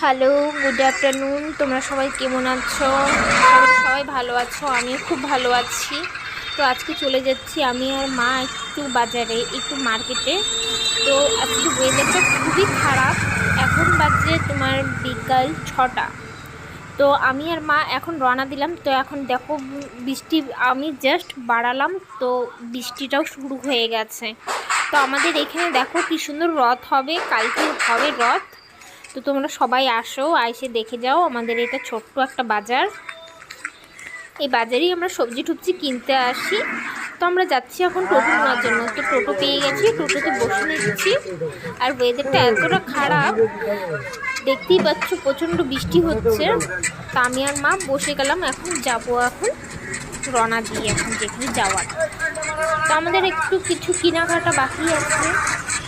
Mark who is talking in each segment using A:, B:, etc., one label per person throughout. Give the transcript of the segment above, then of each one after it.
A: Hello, good afternoon. তোমরা সবাই কেমন আছো? সবাই ভালো আছো? আমিও খুব ভালো আছি। তো আজকে চলে যাচ্ছি আমি আর মা একটু বাজারে, একটু মার্কেটে। তো আজকে ওয়েদারটা খুবই খারাপ। এখন বাজে তোমার বিকাল 6টা। তো আমি আর মা এখন রওনা দিলাম। তো এখন দেখো বৃষ্টি, আমি জাস্ট বাড়ালাম তো বৃষ্টিটাও শুরু হয়ে গেছে। তো আমাদের এখানে দেখো কি সুন্দর রথ হবে, কালকে হবে রথ। তো তোমরা সবাই আসো, আইসে দেখে যাও। আমাদের এটা ছোট্ট একটা বাজার, এই বাজারেই আমরা সবজি টুবজি কিনতে আসি। তো আমরা যাচ্ছি এখন টোটো নেওয়ার জন্য। তো টোটো পেয়ে গেছি, টোটোতে বসে নিচ্ছি। আর ওয়েদারটা এতটা খারাপ, দেখতেই পাচ্ছ প্রচণ্ড বৃষ্টি হচ্ছে। তা আমি আর মা বসে গেলাম, এখন যাবো, এখন রওনা দিই এখন যেখানে যাওয়ার। তো আমাদের একটু কিছু কেনাকাটা বাকি আছে,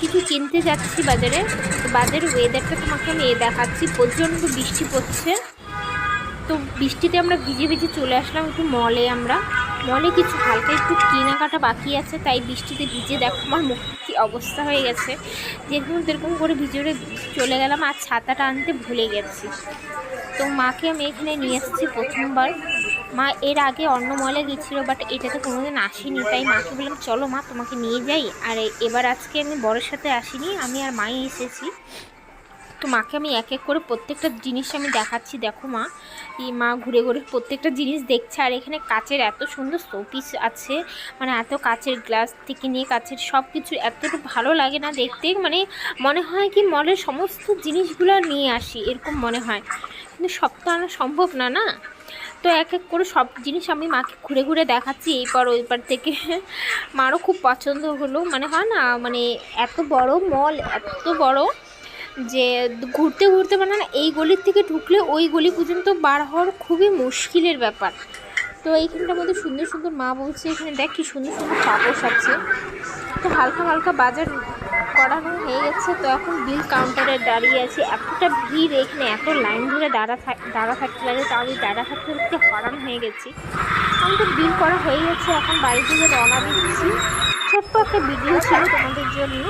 A: কিছু কিনতে যাচ্ছি বাজারে। তো বাজারের ওয়েদারটা তোমাকে আমি দেখাচ্ছি, প্রচণ্ড বৃষ্টি পড়ছে। তো বৃষ্টিতে আমরা ভিজে ভিজে চলে আসলাম একটু মলে। আমরা মলে কিছু হালকা একটু কেনাকাটা বাকি আছে, তাই বৃষ্টিতে ভিজে দেখো আমার মুখ কী অবস্থা হয়ে গেছে। যেরকম তেরকম করে ভিজরে চলে গেলাম, আর ছাতাটা আনতে ভুলে গেছি। তো মাকে আমি এখানে নিয়ে এসেছি প্রথমবার। মা এর আগে অন্য মলে গেছিলো, বাট এটাতে কোনোদিন আসেনি, তাই মাকে বললাম চলো মা তোমাকে নিয়ে যাই। আর এবার আজকে আমি বরের সাথে আসিনি, আমি আর মাই এসেছি। তো মাকে আমি এক এক করে প্রত্যেকটা জিনিস আমি দেখাচ্ছি। দেখো মা, এই মা ঘুরে ঘুরে প্রত্যেকটা জিনিস দেখছে। আর এখানে কাচের এত সুন্দর শোপিস আছে, মানে এত কাচের গ্লাস থেকে নিয়ে কাচের সব কিছু এতটা ভালো লাগে না দেখতে, মানে মনে হয় কি মলের সমস্ত জিনিসগুলো নিয়ে আসি এরকম মনে হয়, কিন্তু সব তো আনা সম্ভব না না। তো এক এক করে সব জিনিস আমি মাকে ঘুরে ঘুরে দেখাচ্ছি এই পার ওই পার থেকে। মারও খুব পছন্দ হলো, মানে হয় না, মানে এত বড় মল, এত বড় যে ঘুরতে ঘুরতে মানে না এই গলির থেকে ঢুকলে ওই গলি পর্যন্ত বার হওয়ার খুবই মুশকিলের ব্যাপার। তো এইখানটার মধ্যে সুন্দর সুন্দর, মা বলছে এখানে দেখ কি সুন্দর সুন্দর পাপোশ আছে। তো হালকা হালকা বাজার করানো হয়ে গেছে। তো এখন বিল কাউন্টারে দাঁড়িয়ে আছি, এতটা ভিড় এখানে, এত লাইন ধরে দাঁড়া থাকতে লাগে। তো আমি দাঁড়া থাকতে থাকতে হরান হয়ে গেছি। আমাদের বিল করা হয়ে গেছে, এখন বাড়ি থেকে রওনা দিচ্ছি। ছোট্ট একটা ভিডিও ছিল তোমাদের জন্য,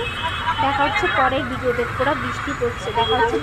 A: দেখা হচ্ছে পরের ভিডিওতে। পুরো বৃষ্টি পড়ছে, দেখা হচ্ছে।